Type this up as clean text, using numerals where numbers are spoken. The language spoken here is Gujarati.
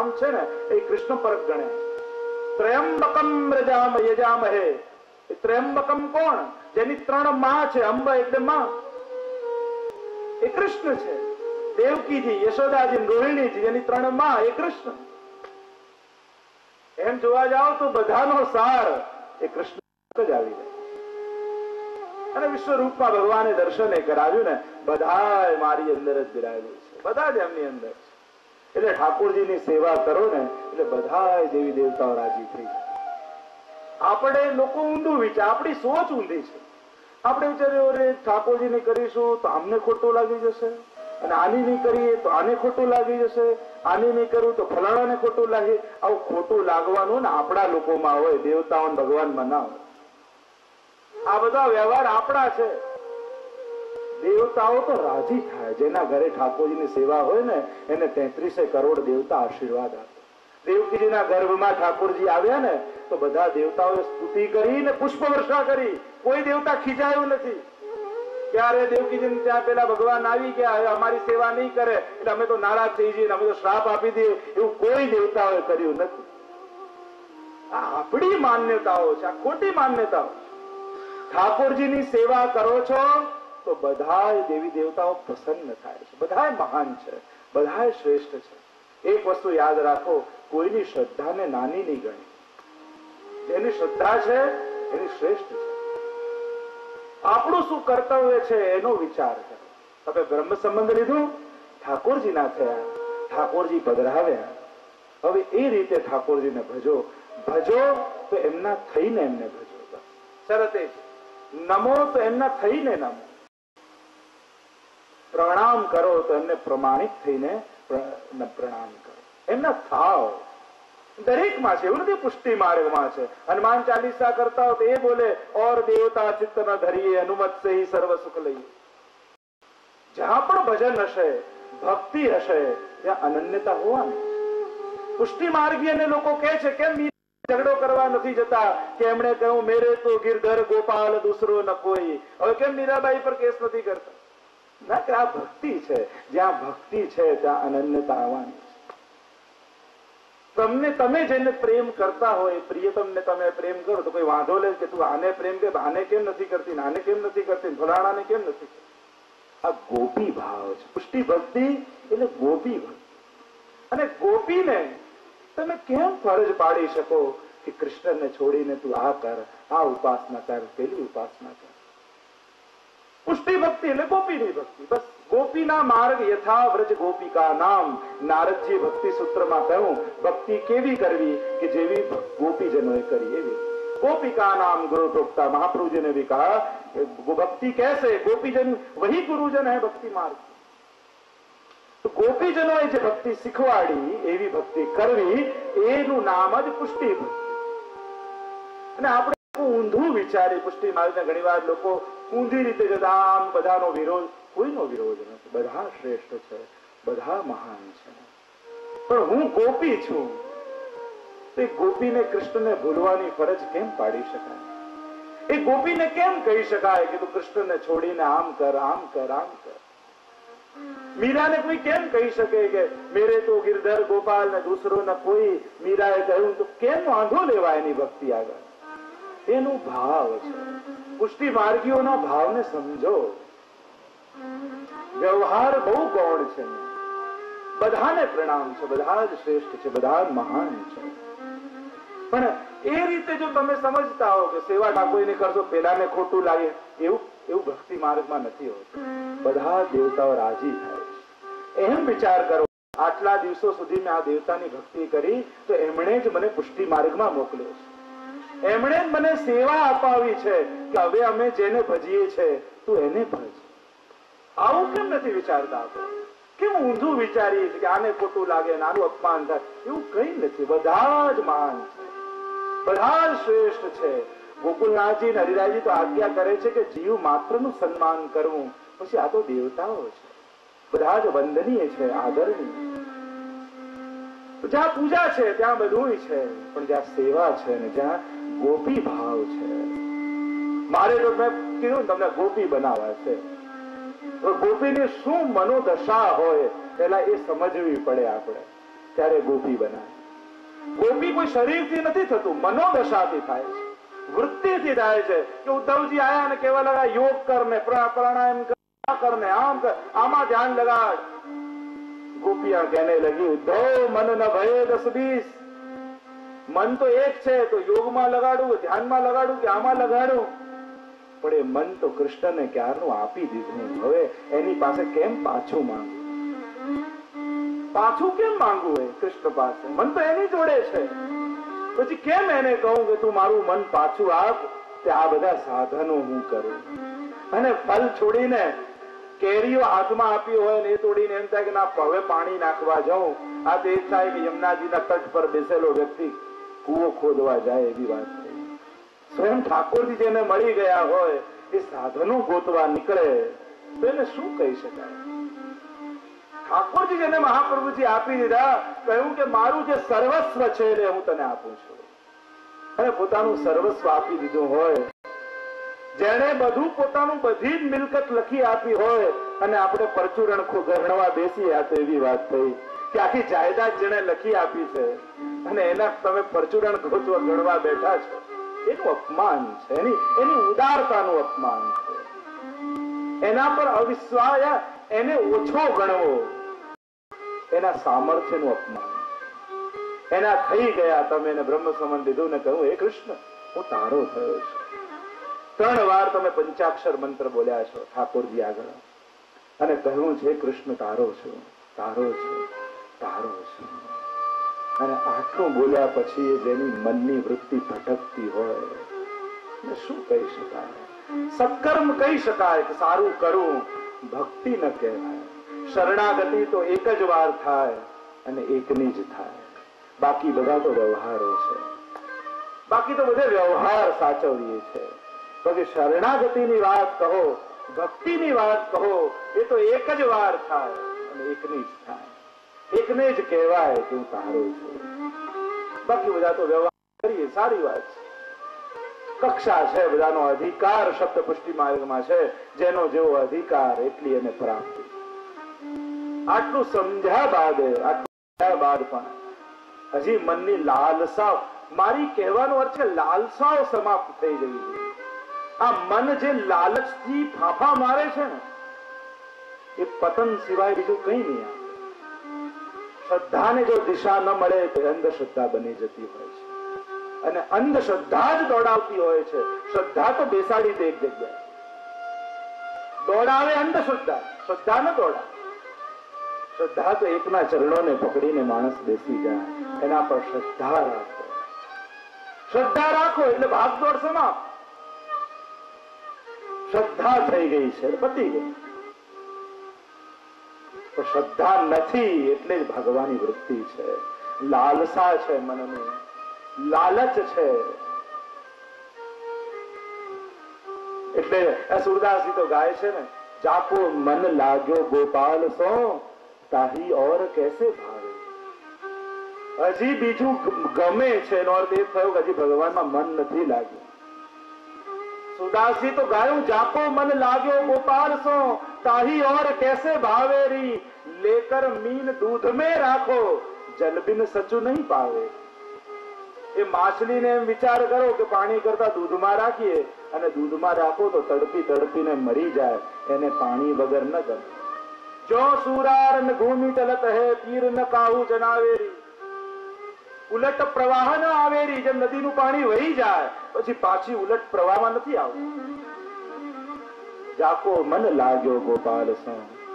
નામ છે ને એ કૃષ્ણ પરક ગણે. ત્રયંબકમ યજામહે. એ ત્રયંબકમ કોણ? જેની 3 માં છે. અંબ એટલે માં, એ કૃષ્ણ છે. દેવકીજી, યશોદાજી, રોહિણીજી, જેની 3 માં એ કૃષ્ણ. એમ જોવા જાઓ તો બધાનો સાર એ કૃષ્ણ જ આવી જાય. અને વિશ્વરૂપમાં ભગવાને દર્શને કરાવ્યું ને, બધા મારી અંદર જ બિરાયેલું છે, બધા જ એમની અંદર છે. એટલે ઠાકોરજીની સેવા કરો ને એટલે બધા દેવી દેવતાઓ રાજી થઈ જાય. આપણે લોકો ઊંધું વિચાર, આપણી સોચ ઊંધી છે. આપણે વિચાર્યું રે ઠાકોરજીને કરીશું તો આમને ખોટું લાગી જશે, અને આની નહીં કરીએ તો આને ખોટું લાગી જશે, આની નહીં કરું તો ફલાણાને ખોટું લાગે. આવું ખોટું લાગવાનું ને આપણા લોકોમાં હોય, દેવતાઓ ભગવાનમાં ના હોય. આ બધા વ્યવહાર આપણા છે. દેવતાઓ તો રાજી થાય જેના ઘરે ઠાકોરજીની સેવા હોય ને, એને 33 કરોડ દેવતા આશીર્વાદ આપે. દેવકીજીના ગર્ભમાં ઠાકોરજી આવ્યા ને તો બધા દેવતાઓએ સ્તુતિ કરી ને પુષ્પ વર્ષા કરી. કોઈ દેવતા ખીજાયું નથી. ક્યારે દેવકીજી ત્યાં પેલા ભગવાન આવી ગયા, અમારી સેવા નહીં કરે એટલે અમે તો નારાજ થઈ જઈએ, અમે તો શ્રાપ આપી દઈએ, એવું કોઈ દેવતાઓએ કર્યું નથી. આ આપણી માન્યતાઓ છે, આ ખોટી માન્યતાઓ. ઠાકોરજીની સેવા કરો છો તો બધા દેવી દેવતાઓ પ્રસન્ન થાય છે. બધા મહાન છે, બધા શ્રેષ્ઠ છે. એક વસ્તુ યાદ રાખો, કોઈની શ્રદ્ધાને નાની નહીં ગણી. જેની શ્રદ્ધા છે એની શ્રેષ્ઠ છે. આપણું શું કર્તવ્ય છે એનો વિચાર કરો. તમે બ્રહ્મ સંબંધ લીધું, ઠાકોરજી ના થયા, ઠાકોરજી પધરાવ્યા. હવે એ રીતે ઠાકોરજીને ભજો. ભજો તો એમના થઈને એમને ભજો. શરત એ છે. નમો તો એમના થઈને નમો. પ્રણામ કરો તો એમને પ્રમાણિત થઈને પ્રણામ કરો. એમના થાવ દરેકમાં છે, એવું નથી પુષ્ટિ માર્ગમાં છે. હનુમાન ચાલીસા કરતા હો તો એ બોલે, ઓર દેવતા ચિત્ત ન ધરીએ, અનુમત સે હી સર્વ સુખ લઈએ. જ્યાં પણ ભજન હશે, ભક્તિ હશે, ત્યાં અનન્યતા હોવાની. પુષ્ટિ માર્ગીય લોકો કહે છે કેમ ઝઘડો કરવા નથી જતા, કે એમણે કહ્યું મેરે તો ગિરધર ગોપાલ દૂસરો ન કોઈ. હવે કેમ મીરાબાઈ પર કેસ નથી કરતા? ના, કે આ ભક્તિ છે. જ્યાં ભક્તિ છે ત્યાં અનન્યતા આવવાની. તમને તમે જેને પ્રેમ કરતા હોય, પ્રિયતમને તમે પ્રેમ કરો તો કોઈ વાંધો લે કે તું આને પ્રેમ કે આને કેમ નથી કરતી, આને કેમ નથી કરતી, ફલાણાને કેમ નથી કરતી? આ ગોપી ભાવ છે. પુષ્ટિ ભક્તિ એટલે ગોપી ભક્તિ. અને ગોપીને તમે કેમ ફરજ પાડી શકો કે કૃષ્ણને છોડીને તું આ કર, આ ઉપાસના કર, પેલી ઉપાસના કર? પુષ્ટિ ભક્તિ એટલે ગોપીની ભક્તિ. બસ ગોપીના માર્ગ યથા વ્રજ ગોપિકા નામ. નારદજી ભક્તિ સૂત્રમાં કહ્યું ભક્તિ કેવી કરવી કે જેવી ગોપીજનોએ કરી એવી. ગોપિકા નામ ગુરુ પ્રોક્તા. મહાપ્રભુજીને भी कहा भक्ति कैसे, गोपीजन वही गुरुजन है भक्ति मार्ग. તો ગોપીજનોએ જે ભક્તિ શીખવાડી એવી ભક્તિ કરવી, એનું નામ જ પુષ્ટિ ભક્તિ. અને આપણે ઊંધું વિચારી પુષ્ટિ માર્ગને ઘણી વાર લોકો ઊંધી રીતે જતા, આમ બધાનો વિરોધ. કોઈનો વિરોધ નથી. બધા શ્રેષ્ઠ છે, બધા મહાન છે. પણ હું ગોપી છું, તે ગોપીને કૃષ્ણને ભૂલવાની ફરજ કેમ પાડી શકાય? એ ગોપીને કેમ કહી શકાય કે તું કૃષ્ણને છોડીને આમ કર, આમ કર, આમ કર? મીરાને કોઈ કેમ કહી શકે કે મેરે તો ગિરધર ગોપાલ ને દૂસરો ન કોઈ? મીરાએ કહ્યું તો કેમ વાંધો લેવાય એની ભક્તિ આગળ? એનું ભાવ છે. પુષ્ટિ માર્ગીઓના ભાવને સમજો. વ્યવહાર બહુ ગૌણ છે. બધાને પ્રણામ છે, બધા જ શ્રેષ્ઠ છે, બધા મહાન છે. પણ એ રીતે જો તમે સમજતા હો કે સેવા ઠાકોરીને કરશો પેલાને ખોટું લાગે, એવું ભક્તિ માર્ગમાં નથી હોતું. બધા દેવતાઓ રાજી થાય એમ વિચાર કરો. આટલા દિવસો સુધી મેં આ દેવતાની ભક્તિ કરી તો એમણે જ મને પુષ્ટિ માર્ગમાં મોકલ્યો છે. એમણે જ મને સેવા અપાવી છે કે હવે અમે જેને ભજીએ છે તું એને ભજ. આવું કેમ નથી વિચારતા આપણે? કેમ ઊંધું વિચારીએ છીએ કે આને ખોટું લાગે, આનું અપમાન થાય? એવું કઈ નથી. બધા જ મહાન છે, બધા જ શ્રેષ્ઠ છે. ગોકુલનાથજી અને હરિરાયજી તો આજ્ઞા કરે છે કે જીવ માત્રનું સન્માન કરવું. પછી આ તો દેવતાઓ છે, બધા જ વંદનીય છે, આદરણીય. જ્યાં પૂજા છે ત્યાં બધું છે, પણ જ્યાં સેવા છે ને જ્યાં ગોપી ભાવ છે. મારે તો મેં કીધું તમને ગોપી બનાવવા છે, તો ગોપીની શું મનોદશા હોય પેલા એ સમજવી પડે આપણે. ત્યારે ગોપી બનાવે. ગોપી કોઈ શરીરથી નથી થતું, મનોદશાથી થાય છે, વૃત્તિથી થાય છે. કે ઉદ્ધવજી આયા અને કેવા લગા યોગ કરને, પ્રાણાયામ કરને, આમ કર, આમાં ધ્યાન લગાડ. ગોપિયા કહેને લગી ઉદ્ધવ મન ન ભય 10-20. મન તો એક છે, તો યોગમાં લગાડું, ધ્યાનમાં લગાડું કે આમાં લગાડું? પણ એ મન તો કૃષ્ણને ક્યારનું આપી દીધું. હવે એની પાસે કેમ પાછું માંગવું? પાછું કેમ માંગવું? એ કૃષ્ણ પાસે મન તો એની જોડે છે. પછી કેમ એને કહું કે તું મારું મન પાછું આપ? તે આ બધા સાધનો હું કરું. અને ફલ છોડીને કેરીઓ હાથમાં આપી હોય ને એ તોડીને એમ થાય કે ના હવે પાણી નાખવા જાઉં. આ તો એ થાય કે યમુનાજીના તટ પર બેસેલો વ્યક્તિ કૂવો ખોદવા જાય એવી વાત થઈ. સ્વયં ઠાકોરજી જેને મળી ગયા હોય એ સાધનો ગોતવા નીકળે તો એને શું કહી શકાય? ઠાકોરજી જેને મહાપ્રભુજી આપી દીધા, કહ્યું કે મારું જે સર્વસ્વ છે એને હું તને આપું છું. અને પોતાનું સર્વસ્વ આપી દીધું હોય, જેને બધું પોતાનું બધી જ મિલકત લખી આપી હોય, અને આપણે પરચુરણ ગણવા બેસીએ તો એવી વાત થઈ કે આખી જાયદાદ જેને લખી આપી છે અને એના તમે પરચુરણ ગોતવા ગણવા બેઠા છો, એનું અપમાન છે. એની ઉદારતાનું અપમાન છે. એના પર અવિશ્વાસ, એને ઓછો ગણવો, એના સામર્થ્યનું અપમાન. એના થઈ ગયા તમે એને બ્રહ્મ સમન લીધું ને કહ્યું હે કૃષ્ણ હું તારો થયો છું. 3 વાર તમે પંચાક્ષર મંત્ર બોલ્યા છો ઠાકોરજી આગળ અને કહ્યું છે કૃષ્ણ તારો છું, તારો છું, તારો છું. અને આટલું બોલ્યા પછી જેની મનની વૃત્તિ ભટકતી હોય શું કહી શકાય? સત્કર્મ કહી શકાય કે સારું કરું, ભક્તિ ન કહેવાય. શરણાગતિ તો એક જ વાર થાય અને એકની જ થાય. બાકી બધા તો વ્યવહારો છે, બાકી તો બધે વ્યવહાર સાચવીએ છે. પછી શરણાગતિની વાત કહો, ભક્તિની વાત કહો, એ તો એક જ વાર થાય અને એકની જ થાય. એકને જ કહેવાય કે હું તારો છું. બાકી બધા તો વ્યવહાર કરીએ, સારી વાત છે. કક્ષા છે, બધાનો અધિકાર શબ્દ પુષ્ટિ માર્ગમાં છે. જેનો જેવો અધિકાર એટલી એને પ્રાપ્તિ. આટલું સમજ્યા બાદ પણ હજી મનની લાલસા, મારી કહેવાનો અર્થ છે લાલસાઓ સમાપ્ત થઈ જવી જોઈએ. આ મન જે લાલચથી ફાફા મારે છે ને એ પતન સિવાય બીજું કઈ નહીં આપે. શ્રદ્ધાને જો દિશા ન મળે તો અંધશ્રદ્ધા બની જતી હોય છે, અને અંધશ્રદ્ધા જ દોડાવતી હોય છે. શ્રદ્ધા તો બેસાડી દે એક જગ્યાએ, દોડાવે અંધશ્રદ્ધા, શ્રદ્ધા ન દોડાવે. શ્રદ્ધા તો એકના ચરણોને પકડીને માણસ બેસી જાય. એના પર શ્રદ્ધા રાખો, શ્રદ્ધા રાખો એટલે ભાગદોડ સમાપ્ત. શ્રદ્ધા થઈ ગઈ છે, પતી ગઈ. તો શ્રદ્ધા નથી એટલે જ ભગવાનની વૃત્તિ છે, લાલસા છે, મનની લાલચ છે. એટલે સુરદાસજી તો ગાય છે ને, જાપો મન લાગ્યો ગોપાલ સો તાહી ઓર કેસે ભાવે. હજી બીજું ગમે છે એનો અર્થ એ થયો કે હજી ભગવાનમાં મન નથી લાગ્યું. સુદાસજી તો ગાયું જાપો મન લાગ્યો ગોપાલ સો તાહી ઓર કેસે ભાવેરી. લેકર મીન દૂધ में રાખો જલ બિન સચુ નહીં પાવે. એ માછલીને એમ વિચાર કરો કે પાણી કરતા દૂધમાં રાખીએ અને દૂધમાં રાખો તો તડપી તડપીને મરી જાય, એને પાણી વગર ન ગમે. જો સુરાર ન ભૂમિ ચલત હે પીર ન કાહુ જનાવેરી. ઉલટ પ્રવાહ ન આવેરી. જેમ નદીનું પાણી વહી જાય પછી પાછી ઉલટ પ્રવાહમાં નથી આવતું. જાકો મન લાગ્યો ગોપાલ સો